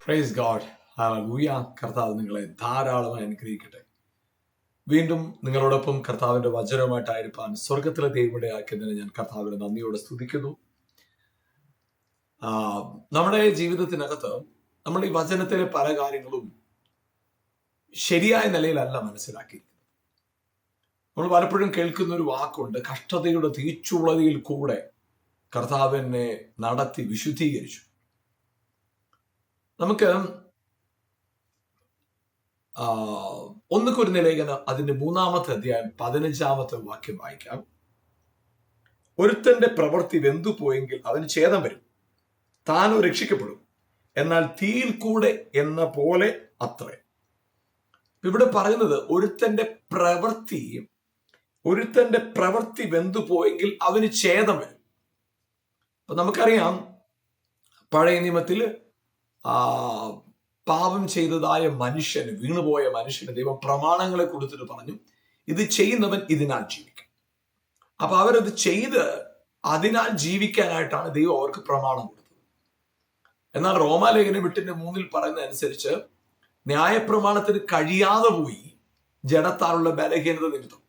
Praise God. Hallelujah. കർത്താവ് നിങ്ങളെ ധാരാളമായി അനുഗ്രഹിക്കട്ടെ. വീണ്ടും നിങ്ങളോടൊപ്പം കർത്താവിന്റെ വചനവുമായിട്ടായിരിക്കാൻ സ്വർഗത്തിലെ ദൈവയുടെ ആക്കിയതിനെ ഞാൻ കർത്താവിനെ നന്ദിയോടെ സ്തുതിക്കുന്നു. നമ്മുടെ ജീവിതത്തിനകത്ത് നമ്മൾ ഈ വചനത്തിലെ പല കാര്യങ്ങളും ശരിയായ നിലയിലല്ല മനസ്സിലാക്കിയിരിക്കുന്നത്. നമ്മൾ പലപ്പോഴും കേൾക്കുന്ന ഒരു വാക്കുണ്ട്, കഷ്ടതയുടെ തീച്ചുളതിയിൽ കൂടെ കർത്താവിനെ നടത്തി വിശുദ്ധീകരിച്ചു. നമുക്ക് 1 കൊരിന്ത്യർ ലേഖനം അതിന്റെ 3-ാമത്തെ അധ്യായം 15-ാമത്തെ വാക്യം വായിക്കാം. ഒരുത്തന്റെ പ്രവൃത്തി വെന്തുപോയെങ്കിൽ അവന് ഛേദം വരും, താനോ രക്ഷിക്കപ്പെടും, എന്നാൽ തീയിൽ കൂടെ എന്ന പോലെ അത്രേ. ഇവിടെ പറയുന്നത് ഒരുത്തന്റെ പ്രവൃത്തി വെന്തുപോയെങ്കിൽ അവന് ഛേദം വരും. അപ്പൊ നമുക്കറിയാം, പഴയ നിയമത്തിൽ പാപം ചെയ്തതായ മനുഷ്യന്, വീണുപോയ മനുഷ്യന് ദൈവം പ്രമാണങ്ങളെ കൊടുത്തിട്ട് പറഞ്ഞു, ഇത് ചെയ്യുന്നവൻ ഇതിനാൽ ജീവിക്കും. അപ്പൊ അവരത് ചെയ്ത് അതിനാൽ ജീവിക്കാനായിട്ടാണ് ദൈവം അവർക്ക് പ്രമാണം കൊടുത്തത്. എന്നാൽ റോമാലേഖനം 8:3 പറയുന്ന അനുസരിച്ച് ന്യായപ്രമാണത്തിന് കഴിയാതെ പോയി ജഡത്താലുള്ള ബലഹീനത നിമിത്തം.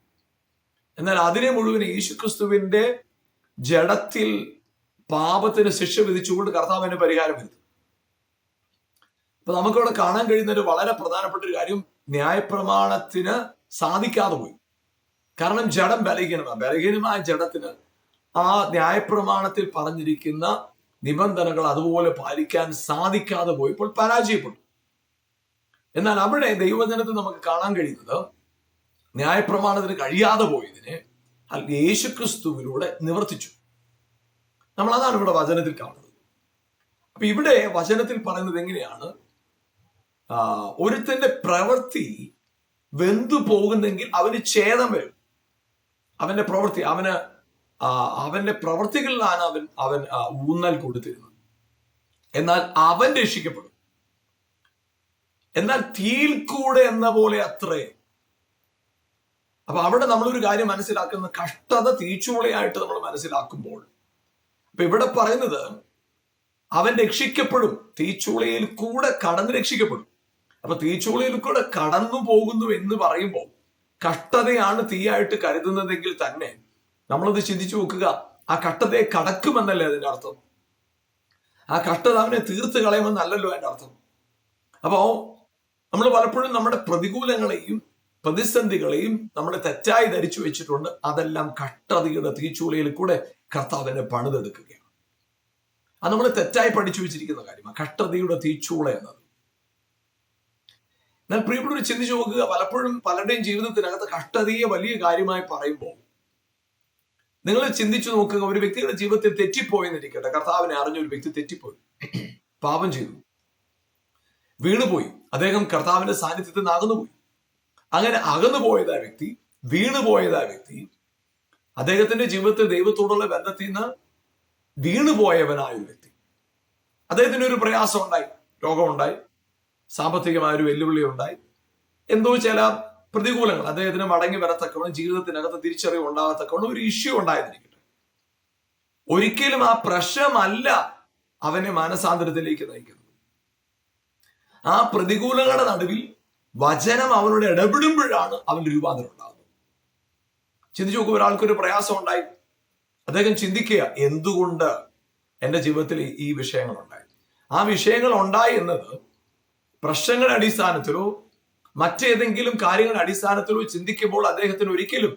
എന്നാൽ അതിനെ മുഴുവൻ യേശുക്രിസ്തുവിന്റെ ജഡത്തിൽ പാപത്തിന് ശിക്ഷ വിധിച്ചുകൊണ്ട് കർത്താവിന്റെ പരിഹാരം വരുത്തും. അപ്പൊ നമുക്കവിടെ കാണാൻ കഴിയുന്ന ഒരു വളരെ പ്രധാനപ്പെട്ട ഒരു കാര്യം, ന്യായപ്രമാണത്തിന് സാധിക്കാതെ പോയി. കാരണം ജഡം ബലഹീനമായ ജഡത്തിന് ആ ന്യായപ്രമാണത്തിൽ പറഞ്ഞിരിക്കുന്ന നിബന്ധനകൾ അതുപോലെ പാലിക്കാൻ സാധിക്കാതെ പോയപ്പോൾ പരാജയപ്പെട്ടു. എന്നാൽ അവിടെ ദൈവജനത്തിൽ നമുക്ക് കാണാൻ കഴിയുന്നത്, ന്യായപ്രമാണത്തിന് കഴിയാതെ പോയതിനെ യേശുക്രിസ്തുവിലൂടെ നിവർത്തിച്ചു. നമ്മൾ അതാണ് ഇവിടെ വചനത്തിൽ കാണുന്നത്. അപ്പൊ ഇവിടെ വചനത്തിൽ പറയുന്നത് എങ്ങനെയാണ്? ഒരുത്തന്റെ പ്രവൃത്തി വെന്തു പോകുന്നെങ്കിൽ അവന് ഛേദം വരും. അവന്റെ പ്രവൃത്തികളിലാണ് അവൻ ഊന്നൽ കൊടുത്തിരുന്നത്. എന്നാൽ അവൻ രക്ഷിക്കപ്പെടും, എന്നാൽ തീയിൽ കൂടെ എന്ന പോലെ അത്രേ. അപ്പൊ അവിടെ നമ്മളൊരു കാര്യം മനസ്സിലാക്കുന്നത്, കഷ്ടത തീച്ചുളയായിട്ട് നമ്മൾ മനസ്സിലാക്കുമ്പോൾ, അപ്പൊ ഇവിടെ പറയുന്നത് അവൻ രക്ഷിക്കപ്പെടും, തീച്ചുളയിൽ കൂടെ കടന്ന് രക്ഷിക്കപ്പെടും. അപ്പൊ തീച്ചുളയിൽ കൂടെ കടന്നു പോകുന്നു എന്ന് പറയുമ്പോൾ കഷ്ടതയാണ് തീയായിട്ട് കരുതുന്നതെങ്കിൽ തന്നെ നമ്മളത് ചിന്തിച്ചു നോക്കുക, ആ കഷ്ടതയെ കടക്കുമെന്നല്ലേ അതിന്റെ അർത്ഥം? ആ കഷ്ടത അവനെ തീർത്ത് കളയുമെന്നല്ലല്ലോ അതിന്റെ അർത്ഥം. അപ്പോ നമ്മൾ പലപ്പോഴും നമ്മുടെ പ്രതികൂലങ്ങളെയും പ്രതിസന്ധികളെയും നമ്മൾ തെറ്റായി ധരിച്ചു വെച്ചിട്ടുണ്ട്. അതെല്ലാം കഷ്ടതയുടെ തീച്ചുളയിൽ കൂടെ കർത്താവിനെ പണിതെടുക്കുകയാണ്. അത് നമ്മൾ തെറ്റായി പഠിച്ചു വെച്ചിരിക്കുന്ന കാര്യമാണ്, കഷ്ടതയുടെ തീച്ചൂള എന്നത്. എന്നാൽ പ്രിയപ്പെട്ടവർ ചിന്തിച്ചു നോക്കുക, പലപ്പോഴും പലരുടെയും ജീവിതത്തിനകത്ത് കഷ്ടതയെ വലിയ കാര്യമായി പറയുമ്പോൾ നിങ്ങൾ ചിന്തിച്ചു നോക്കുക, ഒരു വ്യക്തിയുടെ ജീവിതത്തിൽ തെറ്റിപ്പോയെന്നിരിക്കട്ടെ, കർത്താവിനെ അറിഞ്ഞ ഒരു വ്യക്തി തെറ്റിപ്പോയി, പാപം ചെയ്തു, വീണുപോയി, അദ്ദേഹം കർത്താവിന്റെ സാന്നിധ്യത്തിൽ നിന്ന് അകന്നുപോയി. അങ്ങനെ അകന്നുപോയതായ വ്യക്തി, വീണുപോയതായ വ്യക്തി, അദ്ദേഹത്തിന്റെ ജീവിതത്തിൽ ദൈവത്തോടുള്ള ബന്ധത്തിൽ നിന്ന് വീണുപോയവനായ ഒരു വ്യക്തി, അദ്ദേഹത്തിന് ഒരു പ്രയാസം ഉണ്ടായി, രോഗമുണ്ടായി, സാമ്പത്തികമായ ഒരു വെല്ലുവിളി ഉണ്ടായി, എന്തോ ചില പ്രതികൂലങ്ങൾ, അദ്ദേഹത്തിന് മടങ്ങി വരത്തക്കവണ്ണം ജീവിതത്തിനകത്ത് തിരിച്ചറിവ് ഉണ്ടാകത്തക്കവണ്ണം ഒരു ഇഷ്യൂ ഉണ്ടായിരിക്കട്ടെ. ഒരിക്കലും ആ പ്രശ്നമല്ല അവനെ മാനസാന്തരത്തിലേക്ക് നയിക്കുന്നത്. ആ പ്രതികൂലങ്ങളുടെ നടുവിൽ വചനം അവനോട് ഇടപെടുമ്പോഴാണ് അവന്റെ രൂപാന്തരം ഉണ്ടാകുന്നത്. ചിന്തിച്ചു നോക്കുക, ഒരാൾക്കൊരു പ്രയാസം ഉണ്ടായി, അദ്ദേഹം ചിന്തിക്കുക, എന്തുകൊണ്ട് എൻ്റെ ജീവിതത്തിൽ ഈ വിഷയങ്ങൾ ഉണ്ടായി? ആ വിഷയങ്ങൾ ഉണ്ടായി എന്നത് പ്രശ്നങ്ങളുടെ അടിസ്ഥാനത്തിലോ മറ്റേതെങ്കിലും കാര്യങ്ങളുടെ അടിസ്ഥാനത്തിലോ ചിന്തിക്കുമ്പോൾ അദ്ദേഹത്തിന് ഒരിക്കലും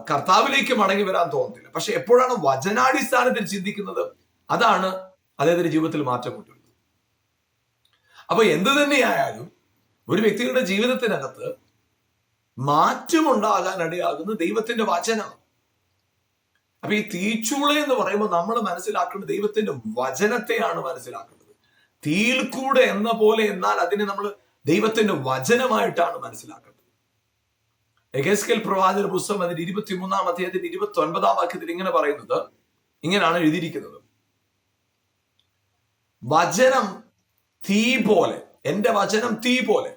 കർത്താവിലേക്ക് മടങ്ങി വരാൻ തോന്നത്തില്ല. പക്ഷെ എപ്പോഴാണ് വചനാടിസ്ഥാനത്തിൽ ചിന്തിക്കുന്നത്, അതാണ് അദ്ദേഹത്തിന്റെ ജീവിതത്തിൽ മാറ്റം കൊണ്ടുവരുന്നത്. അപ്പൊ എന്ത് തന്നെയായാലും ഒരു വ്യക്തിയുടെ ജീവിതത്തിനകത്ത് മാറ്റമുണ്ടാകാൻ ഇടയാകുന്ന ദൈവത്തിന്റെ വചനം. അപ്പൊ ഈ തീച്ചൂള എന്ന് പറയുമ്പോൾ നമ്മൾ മനസ്സിലാക്കേണ്ടത് ദൈവത്തിന്റെ വചനത്തെയാണ് മനസ്സിലാക്കേണ്ടത്. തീയിൽ കൂടെ എന്ന പോലെ, എന്നാൽ അതിനെ നമ്മൾ ദൈവത്തിന്റെ വചനമായിട്ടാണ് മനസ്സിലാക്കേണ്ടത്. എഹെസ്കേൽ പ്രവാചക പുസ്തകം അതിന്റെ 23-ാം അധ്യായത്തിന്റെ 29-ാം വാക്യത്തിൽ ഇങ്ങനെ പറയുന്നത്, ഇങ്ങനെയാണ് എഴുതിയിരിക്കുന്നത്, വചനം തീ പോലെ, എന്റെ വചനം തീ പോലെ.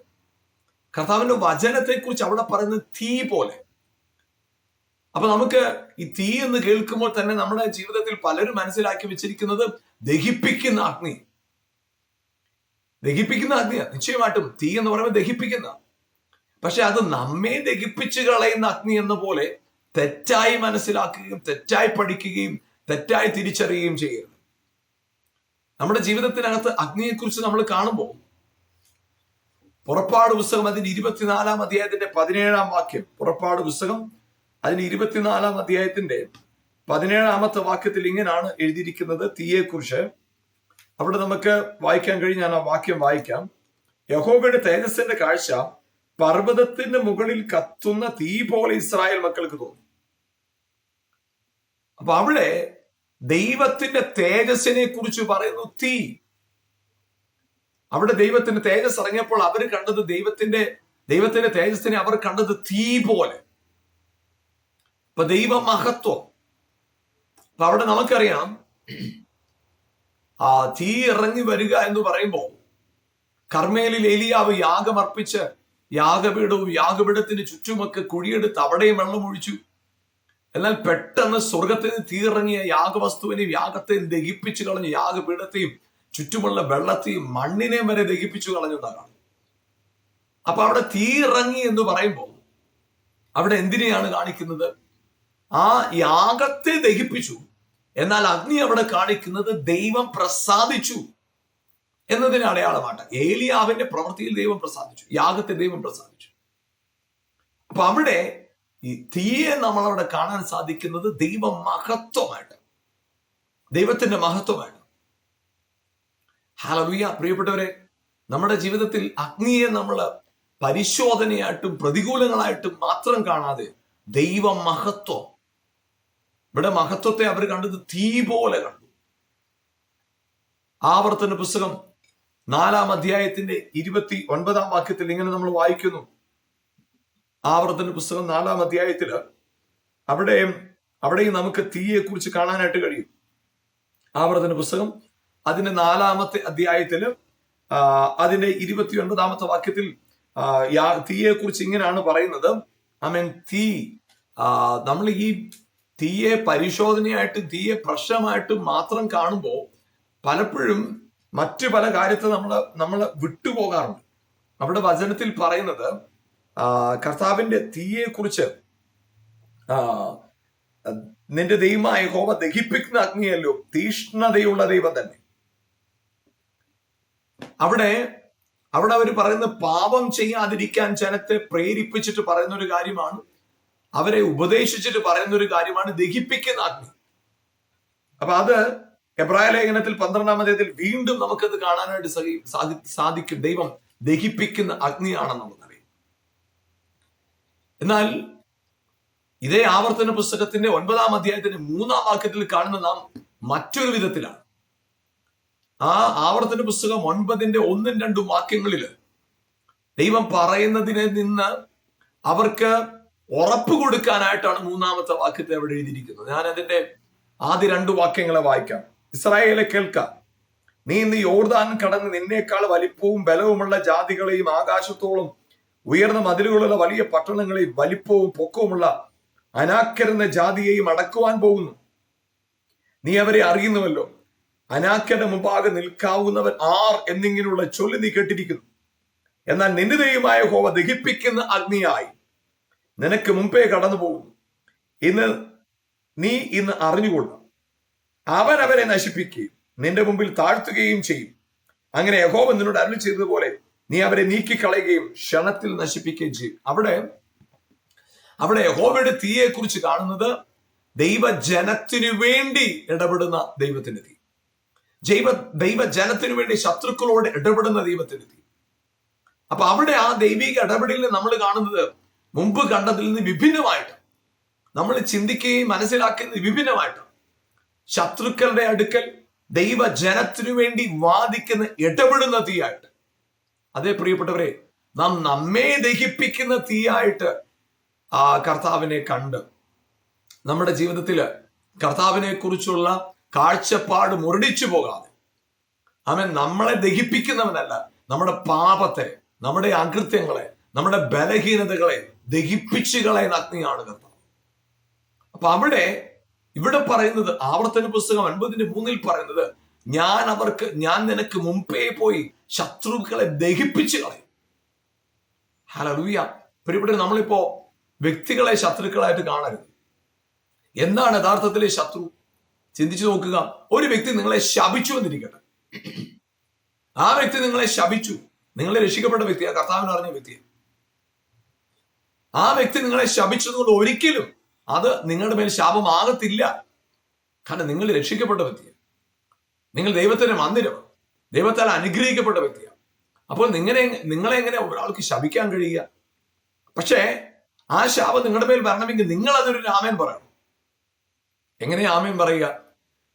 കർത്താവിന്റെ വചനത്തെ കുറിച്ച് അവിടെ പറയുന്നത് തീ പോലെ. അപ്പൊ നമുക്ക് ഈ തീ എന്ന് കേൾക്കുമ്പോൾ തന്നെ നമ്മുടെ ജീവിതത്തിൽ പലരും മനസ്സിലാക്കി വെച്ചിരിക്കുന്നത് ദഹിപ്പിക്കുന്ന അഗ്നി. ദഹിപ്പിക്കുന്ന അഗ്നിയാണ്. നിശ്ചയമായിട്ടും തീ എന്ന് പറയുമ്പോൾ ദഹിപ്പിക്കുന്ന, പക്ഷെ അത് നമ്മെ ദഹിപ്പിച്ചു കളയുന്ന അഗ്നി എന്ന പോലെ തെറ്റായി മനസ്സിലാക്കുകയും തെറ്റായി പഠിക്കുകയും തെറ്റായി തിരിച്ചറിയുകയും ചെയ്യരുത്. നമ്മുടെ ജീവിതത്തിനകത്ത് അഗ്നിയെക്കുറിച്ച് നമ്മൾ കാണുമ്പോൾ പുറപ്പാട് പുസ്തകം അതിന്റെ 24-ാം അധ്യായത്തിന്റെ 17-ാം വാക്യം, പുറപ്പാട് പുസ്തകം അതിന്റെ 24-ാം അധ്യായത്തിന്റെ 17-ാമത്തെ വാക്യത്തിൽ ഇങ്ങനെയാണ് എഴുതിയിരിക്കുന്നത് തീയെക്കുറിച്ച്. അവിടെ നമുക്ക് വായിക്കാൻ കഴിഞ്ഞ് ഞാൻ ആ വാക്യം വായിക്കാം. യഹോവയുടെ തേജസ്സിന്റെ കാഴ്ച പർവ്വതത്തിന്റെ മുകളിൽ കത്തുന്ന തീ പോലെ ഇസ്രായേൽ മക്കൾക്ക് തോന്നി. അപ്പൊ അവിടെ ദൈവത്തിന്റെ തേജസ്സിനെ കുറിച്ച് പറയുന്നു തീ. അവിടെ ദൈവത്തിന്റെ തേജസ് ഇറങ്ങിയപ്പോൾ അവർ കണ്ടത് ദൈവത്തിന്റെ തേജസ്സിനെ അവർ കണ്ടത് തീ പോലെ. അപ്പൊ ദൈവ മഹത്വം. അപ്പൊ അവിടെ നമുക്കറിയാം ആ തീ ഇറങ്ങി വരിക എന്ന് പറയുമ്പോൾ കർമ്മേലിൽ ഏലിയാവ് യാഗമർപ്പിച്ച് യാഗപീഠവും യാഗപീഠത്തിന് ചുറ്റുമൊക്കെ കുഴിയെടുത്ത് അവിടെയും വെള്ളം ഒഴിച്ചു. എന്നാൽ പെട്ടെന്ന് സ്വർഗത്തിന് തീയിറങ്ങിയ യാഗവസ്തുവിനെയും യാഗത്തെയും ദഹിപ്പിച്ചു കളഞ്ഞു. യാഗപീഠത്തെയും ചുറ്റുമുള്ള വെള്ളത്തെയും മണ്ണിനെയും വരെ ദഹിപ്പിച്ചു കളഞ്ഞതാണ്. അപ്പൊ അവിടെ തീയിറങ്ങി എന്ന് പറയുമ്പോൾ അവിടെ എന്തിനെയാണ് കാണിക്കുന്നത്? ആ യാഗത്തെ ദഹിപ്പിച്ചു. എന്നാൽ അഗ്നി അവിടെ കാണിക്കുന്നത് ദൈവം പ്രസാദിച്ചു എന്നതിന് അടയാളമാണ്. ഏലിയാവിന്റെ പ്രവൃത്തിയിൽ ദൈവം പ്രസാദിച്ചു, യാഗത്തെ ദൈവം പ്രസാദിച്ചു. അപ്പൊ അവിടെ ഈ തീയെ നമ്മളവിടെ കാണാൻ സാധിക്കുന്നത് ദൈവ മഹത്വമായിട്ട്, ദൈവത്തിന്റെ മഹത്വമായിട്ട്. ഹല്ലേലൂയ. പ്രിയപ്പെട്ടവരെ, നമ്മുടെ ജീവിതത്തിൽ അഗ്നിയെ നമ്മൾ പരിശോധനയായിട്ടും പ്രതികൂലങ്ങളായിട്ടും മാത്രം കാണാതെ ദൈവ മഹത്വം, ഇവിടെ മഹത്വത്തെ അവർ കണ്ടത് തീ പോലെ കണ്ടു. ആവർത്തന പുസ്തകം 4-ാം അധ്യായത്തിന്റെ 29-ാം വാക്യത്തിൽ ഇങ്ങനെ നമ്മൾ വായിക്കുന്നു. ആവർത്തന പുസ്തകം 4-ാം അധ്യായത്തില് അവിടെയും നമുക്ക് തീയെ കുറിച്ച് കാണാനായിട്ട് കഴിയും. ആവർത്തന പുസ്തകം അതിന്റെ 4-ാമത്തെ അധ്യായത്തില് അതിന്റെ 29-ാമത്തെ വാക്യത്തിൽ തീയെ കുറിച്ച് ഇങ്ങനെയാണ് പറയുന്നത്. തീ, നമ്മൾ ഈ തീയെ പരിശോധനയായിട്ടും തീയെ പ്രശ്നമായിട്ടും മാത്രം കാണുമ്പോൾ പലപ്പോഴും മറ്റു പല കാര്യത്തെ നമ്മൾ വിട്ടുപോകാറുണ്ട്. അവിടെ വചനത്തിൽ പറയുന്നത് കർത്താവിന്റെ തീയെ കുറിച്ച്, നിന്റെ ദൈവമായ യഹോവ ദഹിപ്പിക്കുന്ന അഗ്നിയല്ലോ, തീഷ്ണതയുള്ള ദൈവം തന്നെ. അവിടെ അവർ പറയുന്ന പാപം ചെയ്യാതിരിക്കാൻ ജനത്തെ പ്രേരിപ്പിച്ചിട്ട് പറയുന്ന ഒരു കാര്യമാണ്, അവരെ ഉപദേശിച്ചിട്ട് പറയുന്ന ഒരു കാര്യമാണ് ദഹിപ്പിക്കുന്ന അഗ്നി. അപ്പൊ അത് എബ്രായ ലേഖനത്തിൽ 12-ാം അധ്യായത്തിൽ വീണ്ടും നമുക്കത് കാണാനായിട്ട് സാധിക്കും. ദൈവം ദഹിപ്പിക്കുന്ന അഗ്നിയാണെന്നുള്ളതറിയാം. എന്നാൽ ഇതേ ആവർത്തന പുസ്തകത്തിന്റെ 9-ാം അധ്യായത്തിന്റെ 3-ാം വാക്യത്തിൽ കാണുന്ന നാം മറ്റൊരു വിധത്തിലാണ്. ആ ആവർത്തന പുസ്തകം 9-ന്റെ 1-2 വാക്യങ്ങളില് ദൈവം പറയുന്നതിനെ നിന്ന് അവർക്ക് ഉറപ്പ് കൊടുക്കാനായിട്ടാണ് 3-ാമത്തെ വാക്യത്തെ അവിടെ എഴുതിയിരിക്കുന്നത്. ഞാൻ അതിന്റെ ആദ്യ 2 വാക്യങ്ങളെ വായിക്കാം. ഇസ്രായേലെ കേൾക്ക, നീ ഇന്ന് യോർദാൻ കടന്ന് നിന്നേക്കാൾ വലിപ്പവും ബലവുമുള്ള ജാതികളെയും ആകാശത്തോളം ഉയർന്ന മതിലുകളുള്ള വലിയ പട്ടണങ്ങളെയും വലിപ്പവും പൊക്കവുമുള്ള അനാക്കരെന്ന ജാതിയെയും അടക്കുവാൻ പോകുന്നു. നീ അവരെ അറിയുന്നുവല്ലോ. അനാക്കരുടെ മുമ്പാകെ നിൽക്കാവുന്നവൻ ആർ എന്നിങ്ങനെയുള്ള ചൊല്ലി നീ കേട്ടിരിക്കുന്നു. എന്നാൽ നിന്റെ ദൈവമായ യഹോവ ദഹിപ്പിക്കുന്ന അഗ്നിയായി നിനക്ക് മുമ്പേ കടന്നു പോകുന്നു. നീ ഇന്ന് അറിഞ്ഞുകൊള്ളുക. അവൻ അവരെ നശിപ്പിക്കുകയും നിന്റെ മുമ്പിൽ താഴ്ത്തുകയും ചെയ്യും. അങ്ങനെ യഹോവ നിന്നോട് അരുളി ചെയ്തതുപോലെ നീ അവരെ നീക്കിക്കളയുകയും ക്ഷണത്തിൽ നശിപ്പിക്കുകയും ചെയ്യും. അവിടെ യഹോവയുടെ തീയെ കുറിച്ച് കാണുന്നത് ദൈവജനത്തിനു വേണ്ടി ഇടപെടുന്ന ദൈവത്തിന്റെ തീ, ദൈവജനത്തിനു വേണ്ടി ശത്രുക്കളോട് ഇടപെടുന്ന ദൈവത്തിന്റെ തീ. അപ്പൊ അവിടെ ആ ദൈവിക ഇടപെടലിൽ നമ്മൾ കാണുന്നത് മുമ്പ് കണ്ടതിൽ നിന്ന് വിഭിന്നമായിട്ട്, നമ്മൾ ചിന്തിക്കുകയും മനസ്സിലാക്കുന്നത് വിഭിന്നമായിട്ട്, ശത്രുക്കളുടെ അടുക്കൽ ദൈവജനത്തിനു വേണ്ടി വാദിക്കുന്ന ഇടപെടുന്ന തീയായിട്ട്. അതേ പ്രിയപ്പെട്ടവരെ, നാം നമ്മെ ദഹിപ്പിക്കുന്ന തീയായിട്ട് ആ കർത്താവിനെ കണ്ട് നമ്മുടെ ജീവിതത്തില് കർത്താവിനെ കുറിച്ചുള്ള കാഴ്ചപ്പാട് മുരടിച്ചു പോകാതെ, അവൻ നമ്മളെ ദഹിപ്പിക്കുന്നവനല്ല, നമ്മുടെ പാപത്തെ, നമ്മുടെ അകൃത്യങ്ങളെ, നമ്മുടെ ബലഹീനതകളെ ദഹിപ്പിച്ചു കളയുന്ന അഗ്നിയാണ് കർത്താവ്. അപ്പൊ ഇവിടെ പറയുന്നത് ആവർത്തന പുസ്തകം 9-ന്റെ 3-ൽ പറയുന്നത് ഞാൻ നിനക്ക് മുമ്പേ പോയി ശത്രുക്കളെ ദഹിപ്പിച്ചു കളയും. ഹല്ലേലൂയ. ഇവിടെ നമ്മളിപ്പോ വ്യക്തികളെ ശത്രുക്കളായിട്ട് കാണരുത്. എന്താണ് യഥാർത്ഥത്തിലെ ശത്രു? ചിന്തിച്ചു നോക്കുക. ഒരു വ്യക്തി നിങ്ങളെ ശപിച്ചു എന്നിരിക്കട്ടെ. ആ വ്യക്തി നിങ്ങളെ ശപിച്ചു. നിങ്ങളെ രക്ഷിക്കപ്പെട്ട വ്യക്തിയാണ്, കർത്താവിന് അറിഞ്ഞ വ്യക്തിയാണ്. ആ വ്യക്തി നിങ്ങളെ ശപിച്ചതുകൊണ്ട് ഒരിക്കലും അത് നിങ്ങളുടെ മേൽ ശാപമാകത്തില്ല. കാരണം നിങ്ങൾ രക്ഷിക്കപ്പെട്ട വ്യക്തിയാണ്. നിങ്ങൾ ദൈവത്തിന്റെ മന്ദിരമാണ്, ദൈവത്താൽ അനുഗ്രഹിക്കപ്പെട്ട വ്യക്തിയാണ്. അപ്പോൾ നിങ്ങളെ എങ്ങനെ ഒരാൾക്ക് ശപിക്കാൻ കഴിയുക? പക്ഷേ ആ ശാപം നിങ്ങളുടെ മേൽ വരണമെങ്കിൽ നിങ്ങൾ അതൊരു ആമേൻ പറയണം. എങ്ങനെ ആമേൻ പറയുക?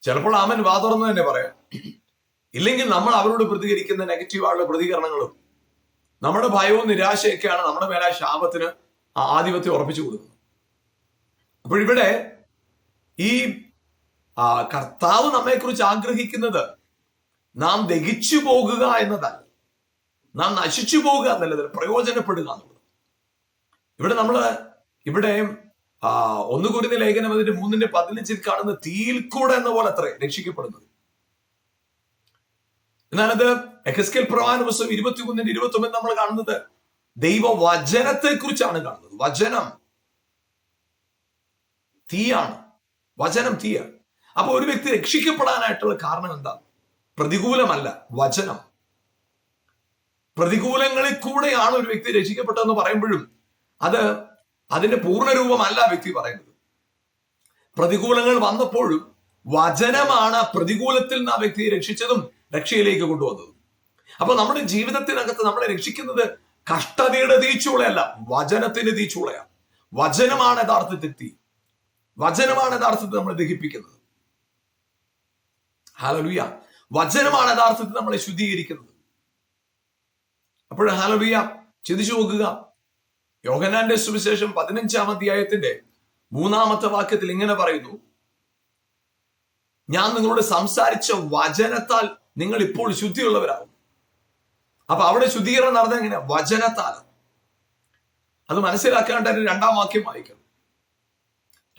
ചിലപ്പോൾ ആമേൻ വാതുറന്ന് തന്നെ പറയാം. ഇല്ലെങ്കിൽ നമ്മൾ അവരോട് പ്രതികരിക്കുന്ന നെഗറ്റീവായുള്ള പ്രതികരണങ്ങളും നമ്മുടെ ഭയവും നിരാശയൊക്കെയാണ് നമ്മുടെ മേലെ ശാപത്തിന് ആധിപത്യം ഉറപ്പിച്ചു കൊടുക്കുന്നത്. അപ്പോൾ ഇവിടെ ഈ കർത്താവ് നമ്മെക്കുറിച്ച് ആഗ്രഹിക്കുന്നത് നാം ദഹിച്ചു പോകുക എന്നതല്ല, നാം നശിച്ചു പോകുക എന്നല്ല, പ്രയോജനപ്പെടുക എന്നുള്ളത്. ഇവിടെ 1 കൊരിന്ത്യർ ലേഖനം 3:15 കാണുന്ന തീയിൽ കൂടെ എന്ന പോലെ അത്രേ രക്ഷിക്കപ്പെടുന്നത്. എന്നാൽ അത് എഹെസ്കേൽ പ്രവാചന പുസ്തകം 23:29 നമ്മൾ കാണുന്നത് ദൈവ വചനത്തെ കുറിച്ചാണ് കാണുന്നത്. വചനം തീയാണ്, വചനം തീയാണ്. അപ്പൊ ഒരു വ്യക്തി രക്ഷിക്കപ്പെടാനായിട്ടുള്ള കാരണം എന്താ? പ്രതികൂലമല്ല, വചനം. പ്രതികൂലങ്ങളിൽ കൂടെയാണ് ഒരു വ്യക്തി രക്ഷിക്കപ്പെട്ടതെന്ന് പറയുമ്പോഴും അതിന്റെ പൂർണ്ണരൂപമല്ല വ്യക്തി പറയുന്നത്. പ്രതികൂലങ്ങൾ വന്നപ്പോഴും വചനമാണ് പ്രതികൂലത്തിൽ നിന്ന് ആ വ്യക്തിയെ രക്ഷിച്ചതും രക്ഷയിലേക്ക് കൊണ്ടുവന്നതും. അപ്പൊ നമ്മുടെ ജീവിതത്തിനകത്ത് നമ്മളെ രക്ഷിക്കുന്നത് കഷ്ടതയുടെ തീച്ചൂളയല്ല, വചനത്തിന്റെ തീച്ചൂളയാണ്. വചനമാണ് യഥാർത്ഥത്തിൽ തീ. വചനമാണ് യഥാർത്ഥത്തിൽ നമ്മളെ ദഹിപ്പിക്കുന്നത്. ഹല്ലേലൂയ. വചനമാണ് യഥാർത്ഥത്തിൽ നമ്മളെ ശുദ്ധീകരിക്കുന്നത്. അപ്പോൾ ഹല്ലേലൂയ, ചിന്തിച്ചു നോക്കുക. യോഹന്നാന്റെ സുവിശേഷം 15-ാം അധ്യായത്തിന്റെ 3-ാമത്തെ വാക്യത്തിൽ ഇങ്ങനെ പറയുന്നു, ഞാൻ നിങ്ങളോട് സംസാരിച്ച വചനത്താൽ നിങ്ങൾ ഇപ്പോൾ ശുദ്ധിയുള്ളവരാകും. അപ്പൊ അവിടെ ശുദ്ധീകരണം നടന്നത് എങ്ങനെ? വചനത്താൽ. അത് മനസ്സിലാക്കാണ്ട് 2-ാം വാക്യം വായിക്കണം.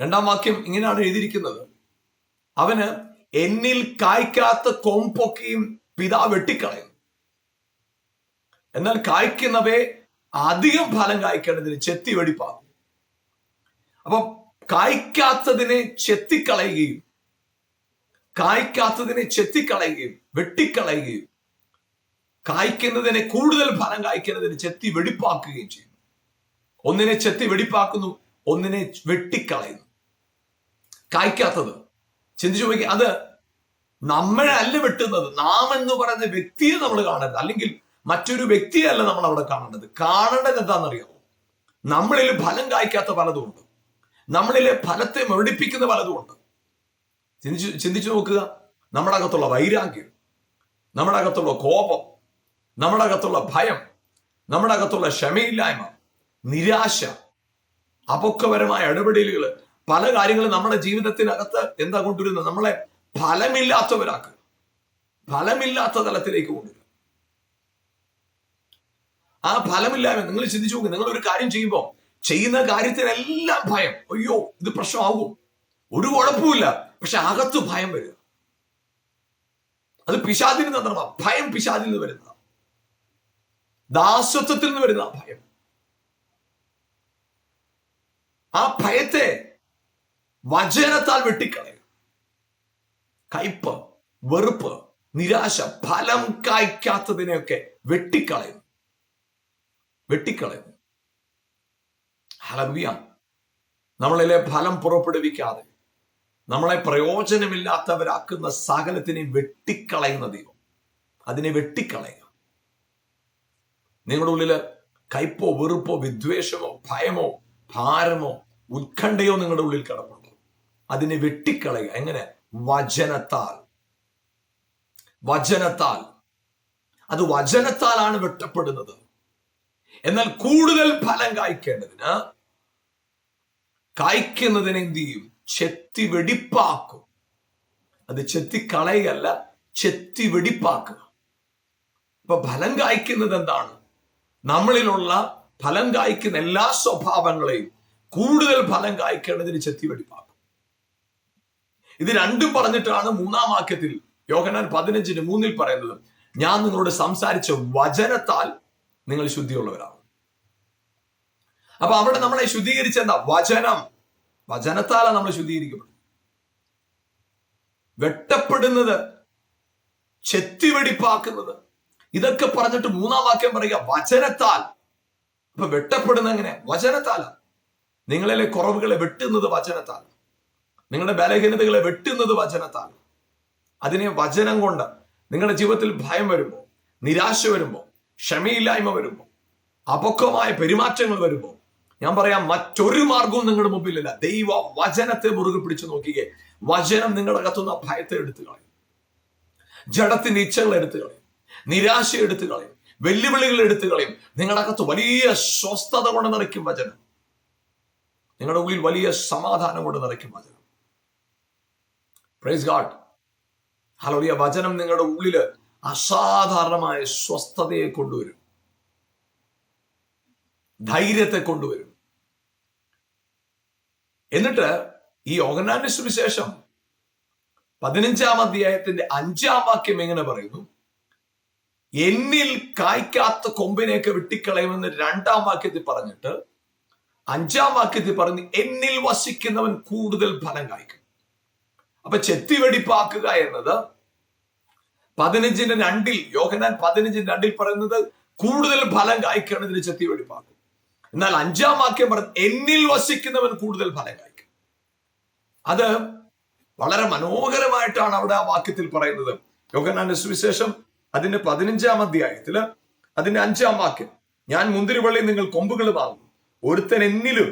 2-ാം വാക്യം ഇങ്ങനെയാണ് എഴുതിയിരിക്കുന്നത്, അവന് എന്നിൽ കായ്ക്കാത്ത കൊമ്പൊക്കെയും പിതാവ് വെട്ടിക്കളയും, എന്നാൽ കായ്ക്കുന്നവയെ അധികം ഫലം കായ്ക്കേണ്ടതിന് ചെത്തി വെടിപ്പാകും. അപ്പൊ കായ്ക്കാത്തതിനെ ചെത്തിക്കളയുകയും വെട്ടിക്കളയുകയും കായ്ക്കുന്നതിനെ കൂടുതൽ ഫലം കായ്ക്കുന്നതിന് ചെത്തി വെടിപ്പാക്കുകയും ചെയ്യും. ഒന്നിനെ ചെത്തി വെടിപ്പാക്കുന്നു, ഒന്നിനെ വെട്ടിക്കളയുന്നു. കായ്ക്കാത്തത് ചിന്തിച്ചു നോക്കി, അത് നമ്മളെ അല്ല വെട്ടുന്നത്, നാം എന്ന് പറയുന്ന വ്യക്തിയെ നമ്മൾ കാണരുത്, അല്ലെങ്കിൽ മറ്റൊരു വ്യക്തിയല്ല നമ്മൾ അവിടെ കാണേണ്ടത്. കാണേണ്ടത് എന്താണെന്നറിയാമോ? നമ്മളിൽ ഫലം കായ്ക്കാത്ത പലതുമുണ്ട്, നമ്മളിലെ ഫലത്തെ മുരടിപ്പിക്കുന്ന പലതുമുണ്ട്. ചിന്തിച്ചു നോക്കുക. നമ്മുടെ അകത്തുള്ള വൈരാഗ്യം, നമ്മുടെ അകത്തുള്ള കോപം, നമ്മുടെ അകത്തുള്ള ഭയം, നമ്മുടെ അകത്തുള്ള ക്ഷമയില്ലായ്മ, നിരാശ, അപക്വപരമായ ഇടപെടലുകൾ, പല കാര്യങ്ങളും നമ്മുടെ ജീവിതത്തിനകത്ത് എന്താ കൊണ്ടുവരുന്നത്? നമ്മളെ ഫലമില്ലാത്തവരാക്കുക, ഫലമില്ലാത്ത തലത്തിലേക്ക് കൊണ്ടുവരിക. ആ ഫലമില്ലായ്മ നിങ്ങൾ ചിന്തിച്ചു നോക്കുക. നിങ്ങൾ ഒരു കാര്യം ചെയ്യുമ്പോൾ ചെയ്യുന്ന കാര്യത്തിനെല്ലാം ഭയം, അയ്യോ ഇത് പ്രശ്നമാകും, ഒരു കുഴപ്പമില്ല, പക്ഷെ അകത്ത് ഭയം വരിക. അത് പിശാചിന് തന്ത്രമാണ്. ഭയം പിശാചിൽ നിന്ന് വരുന്ന, ദാസ്യത്വത്തിൽ നിന്ന് വരുന്ന ഭയം. ആ ഭയത്തെ വചനത്താൽ വെട്ടിക്കളയുക. കയ്പ്, വെറുപ്പ്, നിരാശ, ഫലം കായ്ക്കാത്തതിനെയൊക്കെ വെട്ടിക്കളയുന്നു. ഹല്ലേലൂയ. നമ്മളിലെ ഫലം പുറപ്പെടുവിക്കാതെ നമ്മളെ പ്രയോജനമില്ലാത്തവരാക്കുന്ന സകലത്തിനെ വെട്ടിക്കളയുന്ന ദൈവം. അതിനെ വെട്ടിക്കളയുക. നിങ്ങളുടെ ഉള്ളില് കയ്പോ, വെറുപ്പോ, വിദ്വേഷമോ, ഭയമോ, ഭാരമോ, ഉത്കണ്ഠയോ നിങ്ങളുടെ ഉള്ളിൽ കിടപ്പുണ്ടോ? അതിനെ വെട്ടിക്കളയുക. എങ്ങനെ? വചനത്താൽ. അത് വചനത്താലാണ് വെട്ടപ്പെടുന്നത്. എന്നാൽ കൂടുതൽ ഫലം കായ്ക്കേണ്ടതിന് കായ്ക്കുന്നതിനെ എന്ത് ചെയ്യും? ചെത്തി വെടിപ്പാക്കും. അത് ചെത്തിക്കളയല്ല, ചെത്തി വെടിപ്പാക്കുക. അപ്പൊ ഫലം കായ്ക്കുന്നത് എന്താണ്? നമ്മളിലുള്ള ഫലം കായ്ക്കുന്ന എല്ലാ സ്വഭാവങ്ങളെയും കൂടുതൽ ഫലം കായ്ക്കേണ്ടതിന് ചെത്തി വെടിപ്പാക്കും. ഇത് രണ്ടും പറഞ്ഞിട്ടാണ് 3-ാം വാക്യത്തിൽ യോഹന്നാൻ 15:3 പറയുന്നത്, ഞാൻ നിങ്ങളോട് സംസാരിച്ച വചനത്താൽ നിങ്ങൾ ശുദ്ധിയുള്ളവരാണ്. അപ്പൊ അവിടെ നമ്മളെ ശുദ്ധീകരിച്ചെന്താ? വചനം. വചനത്താലാണ് നമ്മൾ ശുദ്ധീകരിക്കപ്പെടുന്നത്. വെട്ടപ്പെടുന്നത്, ചെത്തിവെടിപ്പാക്കുന്നത്, ഇതൊക്കെ പറഞ്ഞിട്ട് 3-ാം വാക്യം പറയുക വചനത്താൽ. അപ്പൊ വെട്ടപ്പെടുന്ന എങ്ങനെ? വചനത്താലാണ്. നിങ്ങളിലെ കുറവുകളെ വെട്ടുന്നത് വചനത്താൽ, നിങ്ങളുടെ ബലഹീനതകളെ വെട്ടുന്നത് വചനത്താൽ. അതിനെ വചനം കൊണ്ട് നിങ്ങളുടെ ജീവിതത്തിൽ ഭയം വരുമ്പോൾ, നിരാശ വരുമ്പോൾ, ക്ഷമയില്ലായ്മ വരുമ്പോൾ, അപക്വമായ പെരുമാറ്റങ്ങൾ വരുമ്പോൾ, ഞാൻ പറയാം, മറ്റൊരു മാർഗവും നിങ്ങളുടെ മുമ്പിലില്ല. ദൈവ വചനത്തെ മുറുകെ പിടിച്ചു നോക്കിക്കേ. വചനം നിങ്ങളുടെ അകത്തുനിന്ന് ഭയത്തെ എടുത്തു കളയും, ജഡത്തിന്റെ ഇച്ഛകൾ എടുത്തു കളയും, നിരാശ എടുത്തു കളയും, വെല്ലുവിളികൾ എടുത്തു കളയും. നിങ്ങളുടെ അകത്ത് വലിയ സ്വസ്ഥത കൊണ്ട് നിറയ്ക്കും വചനം. നിങ്ങളുടെ ഉള്ളിൽ വലിയ സമാധാനം കൊണ്ട് നിറയ്ക്കും വചനം. Price God. ഹല്ലേലൂയ. വചനം നിങ്ങളുടെ ഉള്ളില് അസാധാരണമായ സ്വസ്ഥതയെ കൊണ്ടുവരും, ധൈര്യത്തെ കൊണ്ടുവരും. എന്നിട്ട് ഈ യോഹന്നാന്റെ സുവിശേഷം 15-ാം അധ്യായത്തിന്റെ 5-ാം വാക്യം എങ്ങനെ പറയുന്നു? എന്നിൽ കായ്ക്കാത്ത കൊമ്പിനെയൊക്കെ വെട്ടിക്കളയുമെന്ന് 2-ാം വാക്യത്തിൽ പറഞ്ഞിട്ട് 5-ാം വാക്യത്തിൽ പറഞ്ഞു, എന്നിൽ വസിക്കുന്നവൻ കൂടുതൽ ഫലം കായ്ക്കും. അപ്പൊ ചെത്തിവെടിപ്പാക്കുക എന്നത് 15:2 യോഹന്നാൻ 15:2 പറയുന്നത് കൂടുതൽ ഫലം കായ്ക്കണതിന് ചെത്തിവെടിപ്പാക്കും. എന്നാൽ 5-ാം വാക്യം പറഞ്ഞു, എന്നിൽ വസിക്കുന്നവൻ കൂടുതൽ ഫലം കായ്ക്കും. അത് വളരെ മനോഹരമായിട്ടാണ് അവിടെ ആ വാക്യത്തിൽ പറയുന്നത്. യോഹന്നാന്റെ സുവിശേഷം അതിന്റെ 15-ാം അധ്യായത്തില് അതിന്റെ 5-ാം വാക്യം, ഞാൻ മുന്തിരിവള്ളി, നിങ്ങൾ കൊമ്പുകളുമാകുന്നു. ഒരുത്തൻ എന്നിലും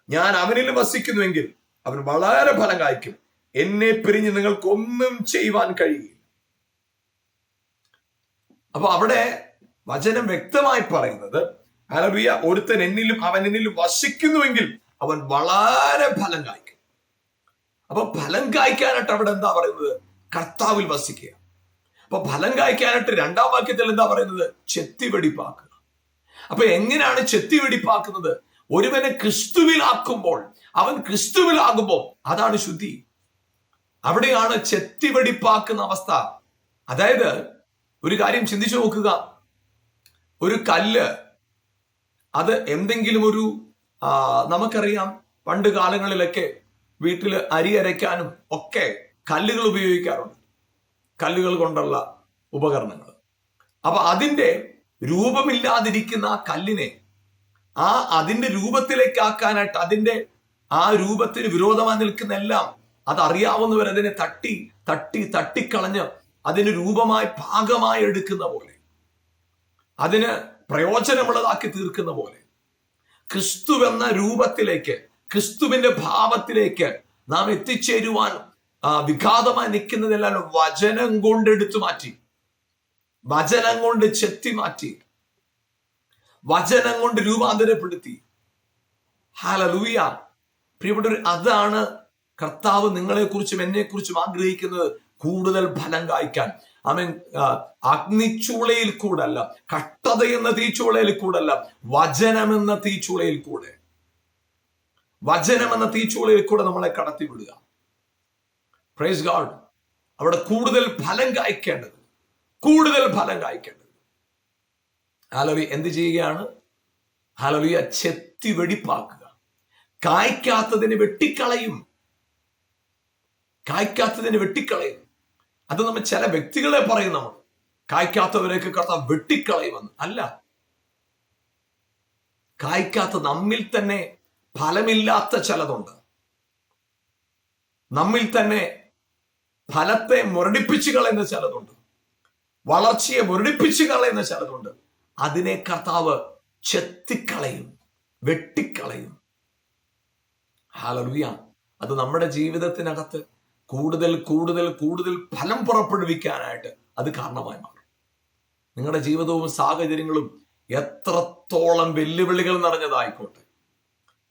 ഞാൻ അവനിലും വസിക്കുന്നുവെങ്കിൽ അവൻ വളരെ ഫലം കായ്ക്കും. എന്നെ പിരിഞ്ഞ് നിങ്ങൾക്കൊന്നും ചെയ്യുവാൻ കഴിയില്ല. അപ്പൊ അവിടെ വചനം വ്യക്തമായി പറയുന്നത്, ഹല്ലേലൂയ, ഒരുത്തൻ എന്നിലും അവൻ എന്നിലും വസിക്കുന്നുവെങ്കിൽ അവൻ വളരെ ഫലം കായ്ക്കും. അപ്പൊ ഫലം കായ്ക്കാനായിട്ട് അവിടെ എന്താ പറയുന്നത്? കർത്താവിൽ വസിക്കുക. അപ്പൊ ഫലം കായ്ക്കാനായിട്ട് 2-ാം വാക്യത്തിൽ എന്താ പറയുന്നത്? ചെത്തിവെടിപ്പാക്കുക. അപ്പൊ എങ്ങനെയാണ് ചെത്തിവെടിപ്പാക്കുന്നത്? ഒരുവനെ ക്രിസ്തുവിലാക്കുമ്പോൾ, അവൻ ക്രിസ്തുവിലാകുമ്പോൾ അതാണ് ശുദ്ധി. അവിടെയാണ് ചെത്തിവെടിപ്പാക്കുന്ന അവസ്ഥ. അതായത് ഒരു കാര്യം ചിന്തിച്ചു നോക്കുക. ഒരു കല്ല്, അത് എന്തെങ്കിലും ഒരു നമുക്കറിയാം, പണ്ട് കാലങ്ങളിലൊക്കെ വീട്ടിൽ അരി അരയ്ക്കാനും ഒക്കെ കല്ലുകൾ ഉപയോഗിക്കാറുണ്ട്, കല്ലുകൾ കൊണ്ടുള്ള ഉപകരണങ്ങൾ. അപ്പൊ അതിന്റെ രൂപമില്ലാതിരിക്കുന്ന ആ കല്ലിനെ അതിന്റെ രൂപത്തിലേക്ക് ആക്കാനായിട്ട്, അതിന്റെ ആ രൂപത്തിന് വിരോധമായി നിൽക്കുന്ന എല്ലാം അതറിയാവുന്നവർ അതിനെ തട്ടിക്കളഞ്ഞ് അതിന് രൂപമായി ഭാഗമായി എടുക്കുന്ന പോലെ, അതിന് പ്രയോജനമുള്ളതാക്കി തീർക്കുന്ന പോലെ, ക്രിസ്തു എന്ന രൂപത്തിലേക്ക്, ക്രിസ്തുവിന്റെ ഭാവത്തിലേക്ക് നാം എത്തിച്ചേരുവാൻ വിഘാതമായി നിൽക്കുന്നതെല്ലാം വചനം കൊണ്ട് എടുത്തു മാറ്റി, വചനം കൊണ്ട് ചെത്തി മാറ്റി, വചനം കൊണ്ട് രൂപാന്തരപ്പെടുത്തി. ഹല്ലേലൂയ. പ്രിയപ്പെട്ടവർ, അതാണ് കർത്താവ് നിങ്ങളെക്കുറിച്ചും എന്നെക്കുറിച്ചും ആഗ്രഹിക്കുന്നത്. കൂടുതൽ ഫലം കായ്ക്കാൻ. ആമേൻ. അഗ്നിച്ചൂളയിൽ കൂടല്ല, കഷ്ടത എന്ന തീച്ചൂളയിൽ കൂടല്ല, വചനമെന്ന തീച്ചൂളയിൽ കൂടെ, വചനമെന്ന തീച്ചൂളയിൽ കൂടെ നമ്മളെ കടത്തിവിടുക. Praise God. അവിടെ കൂടുതൽ ഫലം കായ്ക്കേണ്ടത്, കൂടുതൽ ഫലം കായ്ക്കേണ്ടത്. ഹല്ലേലൂയ. എന്ത് ചെയ്യുകയാണ്? ഹല്ലേലൂയ. ചെത്തി വെടിപ്പാക്കുക. കായ്ക്കാത്തതിന് വെട്ടിക്കളയും, കായ്ക്കാത്തതിന് വെട്ടിക്കളയും. അത് നമ്മൾ ചില വ്യക്തികളെ പറയും, നമ്മൾ കായ്ക്കാത്തവരെയൊക്കെ കർത്താവ് വെട്ടിക്കളയുമെന്ന്. അല്ല, കായ്ക്കാത്ത നമ്മിൽ തന്നെ ഫലമില്ലാത്ത ചിലതുണ്ട്. നമ്മിൽ തന്നെ ഫലത്തെ മുരടിപ്പിച്ചു കളയുന്ന ചിലതുണ്ട്, വളർച്ചയെ മുരടിപ്പിച്ചു കളയുന്ന ചിലതുണ്ട്. അതിനെ കർത്താവ് ചെത്തിക്കളയും, വെട്ടിക്കളയും. ഹല്ലേലൂയ. അത് നമ്മുടെ ജീവിതത്തിനകത്ത് കൂടുതൽ കൂടുതൽ കൂടുതൽ ഫലം പുറപ്പെടുവിക്കാനായിട്ട് അത് കാരണമായി മാറും. നിങ്ങളുടെ ജീവിതവും സാഹചര്യങ്ങളും എത്രത്തോളം വെല്ലുവിളികൾ നിറഞ്ഞതായിക്കോട്ടെ,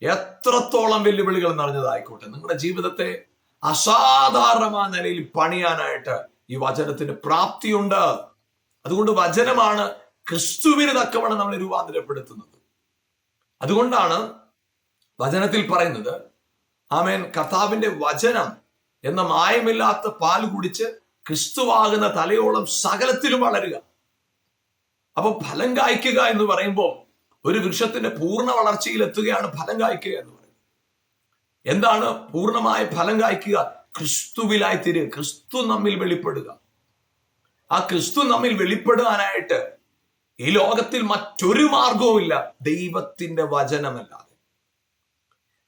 എത്രത്തോളം വെല്ലുവിളികൾ നിറഞ്ഞതായിക്കോട്ടെ, നിങ്ങളുടെ ജീവിതത്തെ അസാധാരണമായ നിലയിൽ പണിയാനായിട്ട് ഈ വചനത്തിന് പ്രാപ്തിയുണ്ട്. അതുകൊണ്ട് വചനമാണ് ക്രിസ്തുവിന് തക്കവണ്ണം നമ്മളെ രൂപാന്തരപ്പെടുത്തുന്നത്. അതുകൊണ്ടാണ് വചനത്തിൽ പറയുന്നത്, ആമേൻ, കർത്താവിന്റെ വചനം എന്ന മായമില്ലാത്ത പാൽ കുടിച്ച് ക്രിസ്തുവാകുന്ന തലയോളം സകലത്തിലും വളരുക. അപ്പൊ ഫലം കായ്ക്കുക എന്ന് പറയുമ്പോൾ ഒരു വൃക്ഷത്തിന്റെ പൂർണ്ണ വളർച്ചയിൽ എത്തുകയാണ് ഫലം കായ്ക്കുക എന്ന് പറയുന്നത്. എന്താണ് പൂർണ്ണമായ ഫലം കായ്ക്കുക? ക്രിസ്തുവിലായി തീരുക, ക്രിസ്തു നമ്മിൽ വെളിപ്പെടുക. ആ ക്രിസ്തു നമ്മിൽ വെളിപ്പെടുവാനായിട്ട് ഈ ലോകത്തിൽ മറ്റൊരു മാർഗവുമില്ല ദൈവത്തിന്റെ വചനമല്ലാതെ.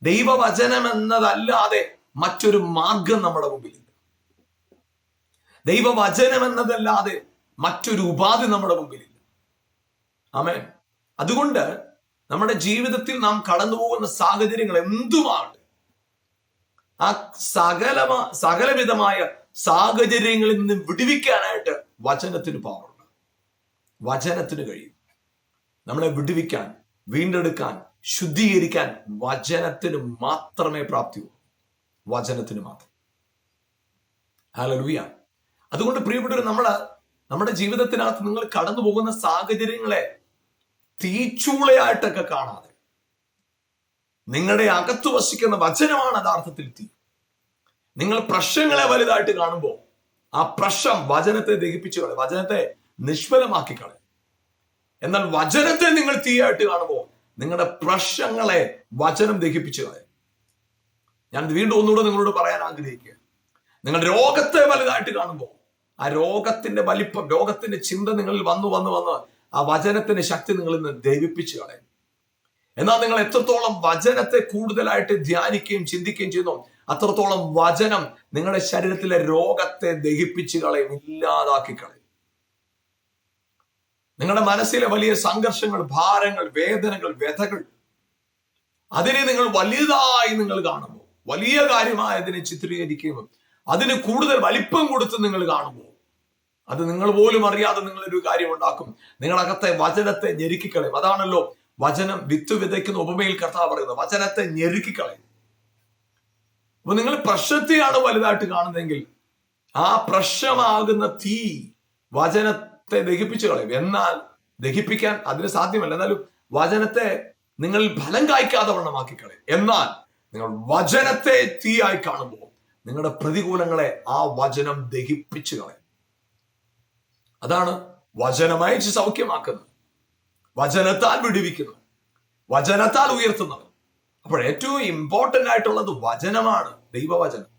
ദൈവവചനം എന്നതല്ലാതെ മറ്റൊരു മാർഗം നമ്മുടെ മുമ്പിലില്ല. ദൈവവചനം എന്നതല്ലാതെ മറ്റൊരു ഉപാധി നമ്മുടെ മുമ്പിലില്ല. ആമേൻ. അതുകൊണ്ട് നമ്മുടെ ജീവിതത്തിൽ നാം കടന്നു പോകുന്ന സാഹചര്യങ്ങൾ എന്തുമാകട്ടെ, ആ സകലവിധമായ സാഹചര്യങ്ങളിൽ നിന്ന് വിടുവിക്കാനായിട്ട് വചനത്തിന് പവറുണ്ട്. വചനത്തിന് കഴിയും നമ്മളെ വിടുവിക്കാൻ, വീണ്ടെടുക്കാൻ, ശുദ്ധീകരിക്കാൻ. വചനത്തിന് മാത്രമേ പ്രാപ്തിയുള്ളൂ, വചനത്തിന് മാത്രം. ഹല്ലേലൂയ. അതുകൊണ്ട് പ്രിയപ്പെട്ടവർ, നമ്മുടെ ജീവിതത്തിനകത്ത് നിങ്ങൾ കടന്നു പോകുന്ന സാഹചര്യങ്ങളെ തീച്ചൂളയായിട്ടൊക്കെ കാണാതെ നിങ്ങളുടെ അകത്ത് വസിക്കുന്ന വചനമാണ് യഥാർത്ഥത്തിൽ തീ. നിങ്ങൾ പ്രശ്നങ്ങളെ വലുതായിട്ട് കാണുമ്പോൾ ആ പ്രശ്നം വചനത്തെ ദഹിപ്പിച്ചു കളയും, വചനത്തെ നിഷ്ഫലമാക്കി കളയും. എന്നാൽ വചനത്തെ നിങ്ങൾ തീയായിട്ട് കാണുമ്പോൾ നിങ്ങളുടെ പ്രശ്നങ്ങളെ വചനം ദഹിപ്പിച്ചു കളയും. ഞാൻ വീണ്ടും ഒന്നുകൂടെ നിങ്ങളോട് പറയാൻ ആഗ്രഹിക്കുക, നിങ്ങൾ രോഗത്തെ വലുതായിട്ട് കാണുമ്പോൾ ആ രോഗത്തിന്റെ വലിപ്പം, രോഗത്തിന്റെ ചിന്ത നിങ്ങളിൽ വന്ന് ആ വചനത്തിന്റെ ശക്തി നിങ്ങളിൽ നിന്ന് ദഹിപ്പിച്ചു കളയും. എന്നാൽ നിങ്ങൾ എത്രത്തോളം വചനത്തെ കൂടുതലായിട്ട് ധ്യാനിക്കുകയും ചിന്തിക്കുകയും ചെയ്യുന്നു, അത്രത്തോളം വചനം നിങ്ങളുടെ ശരീരത്തിലെ രോഗത്തെ ദഹിപ്പിച്ചു കളയും, ഇല്ലാതാക്കി കളയും. നിങ്ങളുടെ മനസ്സിലെ വലിയ സംഘർഷങ്ങൾ, ഭാരങ്ങൾ, വേദനകൾ, വ്യഥകൾ, അതിനെ നിങ്ങൾ വലുതായി നിങ്ങൾ കാണുമ്പോൾ, വലിയ കാര്യമായി അതിനെ ചിത്രീകരിക്കുമ്പോൾ, അതിന് കൂടുതൽ വലിപ്പം കൊടുത്ത് നിങ്ങൾ കാണുമ്പോൾ, അത് നിങ്ങൾ പോലും അറിയാതെ നിങ്ങളൊരു കാര്യം ഉണ്ടാക്കും. നിങ്ങളകത്തെ വചനത്തെ ഞെരുക്കിക്കളയും. അതാണല്ലോ വചനം വിത്ത് വിതയ്ക്കുന്ന ഉപമയിൽ കർത്താവ് പറയുന്നത്, വചനത്തെ ഞെരുക്കിക്കളയും. അപ്പൊ നിങ്ങൾ പ്രശ്നത്തെയാണ് വലുതായിട്ട് കാണുന്നതെങ്കിൽ ആ പ്രശ്നമാകുന്ന തീ വചനത്തെ ദഹിപ്പിച്ചു കളയും. എന്നാൽ ദഹിപ്പിക്കാൻ അതിന് സാധ്യമല്ല. എന്നാലും വചനത്തെ നിങ്ങൾ ഫലം കായ്ക്കാതെ വണ്ണമാക്കി കളയും. എന്നാൽ നിങ്ങൾ വചനത്തെ തീയായി കാണുമ്പോൾ നിങ്ങളുടെ പ്രതികൂലങ്ങളെ ആ വചനം ദഹിപ്പിച്ചു കളയും. അതാണ് വചനമയച്ച് സൗഖ്യമാക്കുന്നത്, വചനത്താൽ വിടുവിക്കുന്നത്, വചനത്താൽ ഉയർത്തുന്നത്. അപ്പോൾ ഏറ്റവും ഇമ്പോർട്ടന്റ് ആയിട്ടുള്ളത് വചനമാണ്, ദൈവവചനം.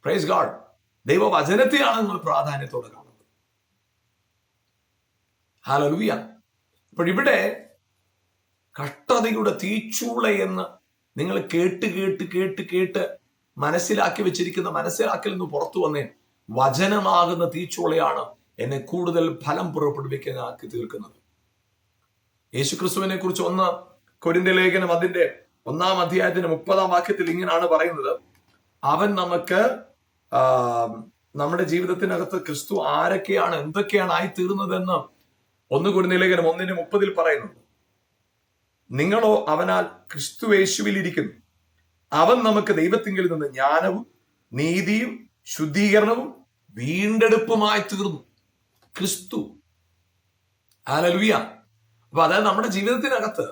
Praise God. ദൈവവചനത്തെയാണ് നിങ്ങൾ പ്രാധാന്യത്തോടെ കാണുന്നത്. ഹല്ലേലൂയ. അപ്പോൾ ഇവിടെ കഷ്ടതയുടെ തീച്ചൂള എന്ന് നിങ്ങൾ കേട്ട് മനസ്സിലാക്കി വെച്ചിരിക്കുന്ന മനസ്സിലാക്കൽ നിന്ന് പുറത്തു വന്നേ, വചനമാകുന്ന തീച്ചൂളയാണ് എന്നെ കൂടുതൽ ഫലം പുറപ്പെടുവിക്കാനാക്കി തീർക്കുന്നത്. യേശുക്രിസ്തുവിനെ കുറിച്ച് 1 കൊരിന്ത്യർ ലേഖനം അതിന്റെ 1-ാം അധ്യായത്തിന്റെ 30-ാം വാക്യത്തിൽ ഇങ്ങനെയാണ് പറയുന്നത്, അവൻ നമുക്ക് നമ്മുടെ ജീവിതത്തിനകത്ത് ക്രിസ്തു ആരൊക്കെയാണ്, എന്തൊക്കെയാണ് ആയിത്തീർന്നതെന്ന് 1 കൊരിന്ത്യർ ലേഖനം 1:30 പറയുന്നുണ്ട്. നിങ്ങളോ അവനാൽ ക്രിസ്തു യേശുവിൽ ഇരിക്കുന്നു, അവൻ നമുക്ക് ദൈവത്തിങ്കിൽ നിന്ന് ജ്ഞാനവും നീതിയും ശുദ്ധീകരണവും വീണ്ടെടുപ്പുമായി തീർന്നു. ക്രിസ്തു. ഹല്ലേലൂയ. അപ്പൊ അതായത് നമ്മുടെ ജീവിതത്തിനകത്ത്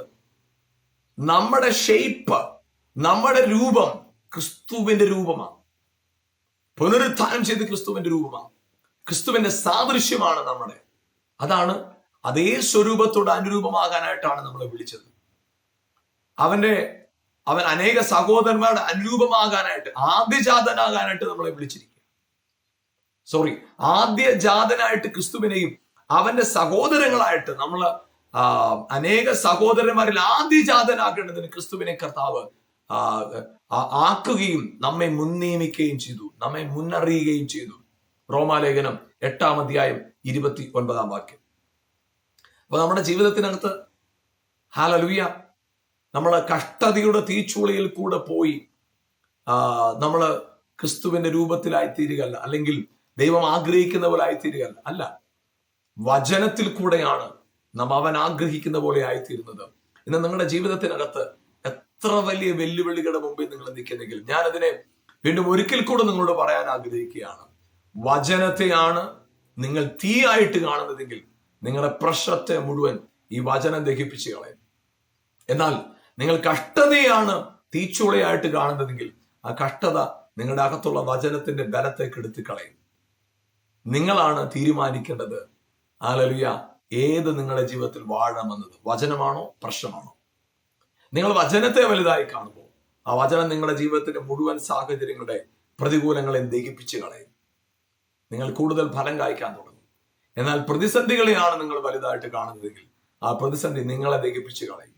നമ്മുടെ ഷേപ്പ്, നമ്മുടെ രൂപം ക്രിസ്തുവിന്റെ രൂപമാണ്. പുനരുത്ഥാനം ചെയ്ത് ക്രിസ്തുവിന്റെ രൂപമാണ്, ക്രിസ്തുവിന്റെ സാദൃശ്യമാണ് നമ്മുടെ. അതാണ് അതേ സ്വരൂപത്തോട് അനുരൂപമാകാനായിട്ടാണ് നമ്മളെ വിളിച്ചത്. അവൻ അനേക സഹോദരന്മാരുടെ അനുരൂപമാകാനായിട്ട്, ആദ്യജാതനാകാനായിട്ട് നമ്മളെ വിളിച്ചിരിക്കുക. ആദ്യജാതനായിട്ട് ക്രിസ്തുവിനെയും അവന്റെ സഹോദരങ്ങളായിട്ട് നമ്മൾ അനേക സഹോദരന്മാരിൽ ആദ്യജാതനാകേണ്ടതിന് ക്രിസ്തുവിനെ കർത്താവ് ആക്കുകയും നമ്മെ മുൻനിയമിക്കുകയും ചെയ്തു, നമ്മെ മുന്നറിയുകയും ചെയ്തു. റോമാലേഖനം 8-ാം അധ്യായം 29-ാം വാക്യം. അപ്പൊ നമ്മുടെ ജീവിതത്തിനകത്ത് ഹല്ലേലൂയ, നമ്മൾ കഷ്ടതയുടെ തീച്ചൂളയിൽ കൂടെ പോയി നമ്മൾ ക്രിസ്തുവിന്റെ രൂപത്തിലായിത്തീരുകയല്ല, അല്ലെങ്കിൽ ദൈവം ആഗ്രഹിക്കുന്ന പോലെ ആയിത്തീരുകയല്ല. അല്ല, വചനത്തിൽ കൂടെയാണ് നാം അവൻ ആഗ്രഹിക്കുന്ന പോലെ ആയിത്തീരുന്നത്. ഇന്ന് നിങ്ങളുടെ ജീവിതത്തിനകത്ത് എത്ര വലിയ വെല്ലുവിളികളുടെ മുമ്പിൽ നിങ്ങൾ നിൽക്കുന്നെങ്കിൽ, ഞാൻ അതിനെ വീണ്ടും ഒരിക്കൽ കൂടെ നിങ്ങളോട് പറയാൻ ആഗ്രഹിക്കുകയാണ്. വചനത്തെയാണ് നിങ്ങൾ തീയായിട്ട് കാണുന്നതെങ്കിൽ നിങ്ങളുടെ പ്രശ്നത്തെ മുഴുവൻ ഈ വചനം ദഹിപ്പിച്ച് കളയും. എന്നാൽ നിങ്ങൾ കഷ്ടതയാണ് തീച്ചൂളയായിട്ട് കാണുന്നതെങ്കിൽ ആ കഷ്ടത നിങ്ങളുടെ അകത്തുള്ള വചനത്തിന്റെ ബലത്തെ കെടുത്തി കളയും. നിങ്ങളാണ് തീരുമാനിക്കേണ്ടത്. ഹല്ലേലൂയ, ഏത് നിങ്ങളുടെ ജീവിതത്തിൽ വാഴണമെന്നത്. വചനമാണോ പ്രശ്നമാണോ? നിങ്ങൾ വചനത്തെ വലുതായി കാണുമ്പോൾ ആ വചനം നിങ്ങളുടെ ജീവിതത്തിന്റെ മുഴുവൻ സാഹചര്യങ്ങളുടെ പ്രതികൂലങ്ങളെ ദഹിപ്പിച്ച് കളയും. നിങ്ങൾ കൂടുതൽ ഫലം കായ്ക്കാൻ തുടങ്ങും. എന്നാൽ പ്രതിസന്ധികളെയാണ് നിങ്ങൾ വലുതായിട്ട് കാണുന്നതെങ്കിൽ ആ പ്രതിസന്ധി നിങ്ങളെ ദഹിപ്പിച്ച് കളയും.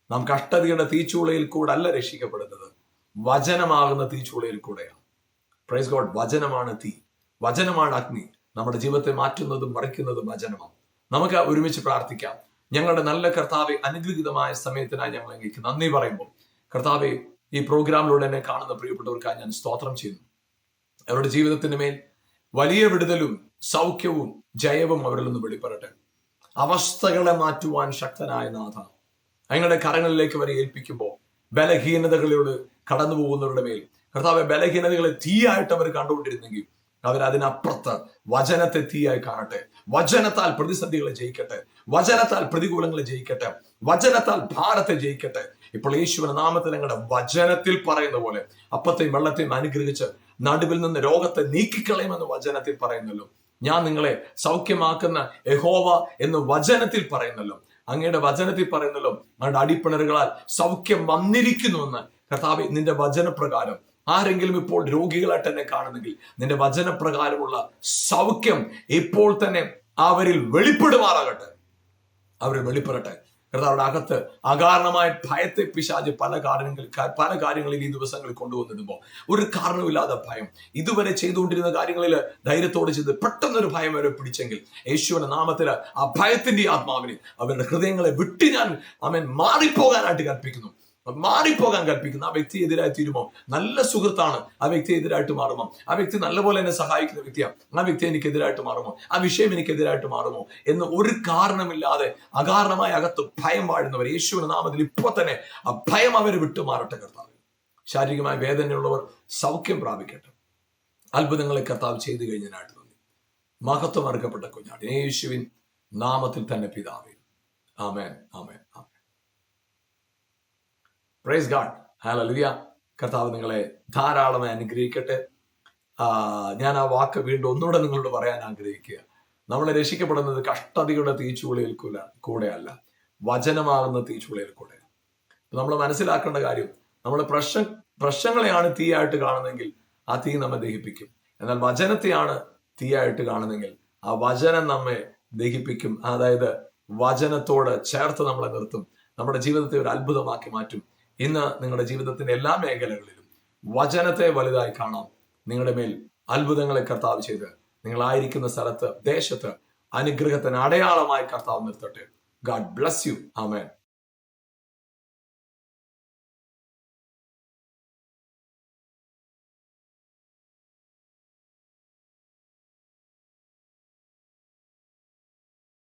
നാം കഷ്ടതയുടെ തീച്ചൂളയിൽ കൂടെ അല്ല രക്ഷിക്കപ്പെടുന്നത്, വചനമാകുന്ന തീച്ചൂളയിൽ കൂടെയാണ്. Praise God. വചനമാണ് തീ, വചനമാണ് അഗ്നി. നമ്മുടെ ജീവിതത്തെ മാറ്റുന്നതും മറിക്കുന്നതും വചനമാണ്. നമുക്ക് ഒരുമിച്ച് പ്രാർത്ഥിക്കാം. ഞങ്ങളുടെ നല്ല കർത്താവെ, അനുഗ്രഹീതമായ സമയത്തിനായി ഞങ്ങൾ അങ്ങേക്ക് നന്ദി പറയുമ്പോൾ, കർത്താവെ, ഈ പ്രോഗ്രാമിലൂടെ എന്നെ കാണുന്ന പ്രിയപ്പെട്ടവർക്കായി ഞാൻ സ്തോത്രം ചെയ്യുന്നു. അവരുടെ ജീവിതത്തിന് മേൽ വലിയ വിടുതലും സൗഖ്യവും ജയവും അവരിൽ നിന്ന് വെളിപ്പെടട്ടെ. അവസ്ഥകളെ മാറ്റുവാൻ ശക്തനായ നാഥ, ഞങ്ങളുടെ കരങ്ങളിലേക്ക് വരെ ഏൽപ്പിക്കുമ്പോൾ ബലഹീനതകളിലൂടെ കടന്നു പോകുന്നവരുടെ മേൽ കർത്താവെ, ബലഹീനതകളെ തീയായിട്ട് അവർ കണ്ടുകൊണ്ടിരുന്നെങ്കിൽ അവരതിനപ്പുറത്ത് വചനത്തെ തീയായി കാണട്ടെ. വചനത്താൽ പ്രതിസന്ധികളെ ജയിക്കട്ടെ, വചനത്താൽ പ്രതികൂലങ്ങളെ ജയിക്കട്ടെ, വചനത്താൽ ഭാരത്തെ ജയിക്കട്ടെ. ഇപ്പോൾ യേശുവിന്റെ നാമത്തിൽ ഞങ്ങളുടെ വചനത്തിൽ പറയുന്ന പോലെ അപ്പത്തെയും വെള്ളത്തെയും അനുഗ്രഹിച്ച് നടുവിൽ നിന്ന് രോഗത്തെ നീക്കിക്കളയുമെന്ന് വചനത്തിൽ പറയുന്നല്ലോ. ഞാൻ നിങ്ങളെ സൗഖ്യമാക്കുന്ന യഹോവ എന്ന് വചനത്തിൽ പറയുന്നല്ലോ. അങ്ങയുടെ വചനത്തിൽ പറയുന്നല്ലോ, അങ്ങയുടെ അടിപ്പിണറുകളാൽ സൗഖ്യം വന്നിരിക്കുന്നുവെന്ന്. കർത്താവേ, നിന്റെ വചനപ്രകാരം ആരെങ്കിലും ഇപ്പോൾ രോഗികളായിട്ട് എന്നെ കാണുന്നെങ്കിൽ നിന്റെ വചനപ്രകാരമുള്ള സൗഖ്യം ഇപ്പോൾ തന്നെ അവരിൽ വെളിപ്പെടുമാറാകട്ടെ, അവർ വെളിപ്പെടട്ടെ. കർത്താവിടെ അകത്ത് അകാരണമായ ഭയത്തെ പിശാച് പല കാര്യങ്ങളിൽ ഈ ദിവസങ്ങളിൽ കൊണ്ടുവന്നിടുമ്പോൾ ഒരു കാരണമില്ലാതെ ഭയം, ഇതുവരെ ചെയ്തുകൊണ്ടിരുന്ന കാര്യങ്ങളിൽ ധൈര്യത്തോടെ ചെയ്ത് പെട്ടെന്നൊരു ഭയം വരെ പിടിച്ചെങ്കിൽ യേശുവിന്റെ നാമത്തിൽ ആ ഭയത്തിന്റെ ആത്മാവിനെ അവരുടെ ഹൃദയങ്ങളെ വിട്ട് ഞാൻ മാറിപ്പോകാനായിട്ട് കൽപ്പിക്കുന്നു. ആ വ്യക്തി എതിരായി തീരുമോ? നല്ല സുഹൃത്താണ്, ആ വ്യക്തി എതിരായിട്ട് മാറുമോ? ആ വ്യക്തി നല്ലപോലെ എന്നെ സഹായിക്കുന്ന വ്യക്തിയാണ്, ആ വ്യക്തി എനിക്ക് എതിരായിട്ട് മാറുമോ? ആ വിഷയം എനിക്ക് എതിരായിട്ട് മാറുമോ എന്ന് ഒരു കാരണമില്ലാതെ അകാരണമായി അകത്ത് ഭയം വാഴുന്നവർ യേശുവിന്റെ നാമത്തിൽ ഇപ്പോൾ തന്നെ ആ ഭയം അവരെ വിട്ടുമാറട്ടെ. കർത്താവ്, ശാരീരികമായ വേദനയുള്ളവർ സൗഖ്യം പ്രാപിക്കട്ടെ. അത്ഭുതങ്ങളെ കർത്താവ് ചെയ്തു കഴിഞ്ഞതിനായിട്ട് നന്ദി. മഹത്വം അർഹപ്പെട്ട കുഞ്ഞാട് യേശുവിൻ നാമത്തിൽ തന്നെ പിതാവേ, ആമേൻ, ആമേൻ, ആമേൻ. Praise God. ഹല്ലേലൂയ. കർത്താവ് നിങ്ങളെ ധാരാളമായി അനുഗ്രഹിക്കട്ടെ. ഞാൻ ആ വാക്ക് വീണ്ടും ഒന്നുകൂടെ നിങ്ങളോട് പറയാൻ ആഗ്രഹിക്കുക. നമ്മളെ രക്ഷിക്കപ്പെടുന്നത് കഷ്ടതയുടെ തീച്ചുളയിൽ കൂടെയല്ല, വചനമാകുന്ന തീച്ചുളയിൽ കൂടെയാണ്. നമ്മൾ മനസ്സിലാക്കേണ്ട കാര്യം, നമ്മൾ പ്രശ്നങ്ങളെയാണ് തീയായിട്ട് കാണുന്നതെങ്കിൽ ആ തീ നമ്മെ ദഹിപ്പിക്കും. എന്നാൽ വചനത്തെയാണ് തീയായിട്ട് കാണുന്നെങ്കിൽ ആ വചനം നമ്മെ ദഹിപ്പിക്കും. അതായത് വചനത്തോട് ചേർത്ത് നമ്മളെ നിർത്തും, നമ്മുടെ ജീവിതത്തെ ഒരു അത്ഭുതമാക്കി മാറ്റും. ഇന്ന് നിങ്ങളുടെ ജീവിതത്തിന്റെ എല്ലാ മേഖലകളിലും വചനത്തെ വലുതായി കാണാം. നിങ്ങളുടെ മേൽ അത്ഭുതങ്ങളെ കർത്താവ് ചെയ്ത് നിങ്ങളായിരിക്കുന്ന സ്ഥലത്ത്, ദേശത്ത് അനുഗ്രഹത്തിന് അടയാളമായി കർത്താവ് നിർത്തട്ടെ. God bless you. ആമേൻ.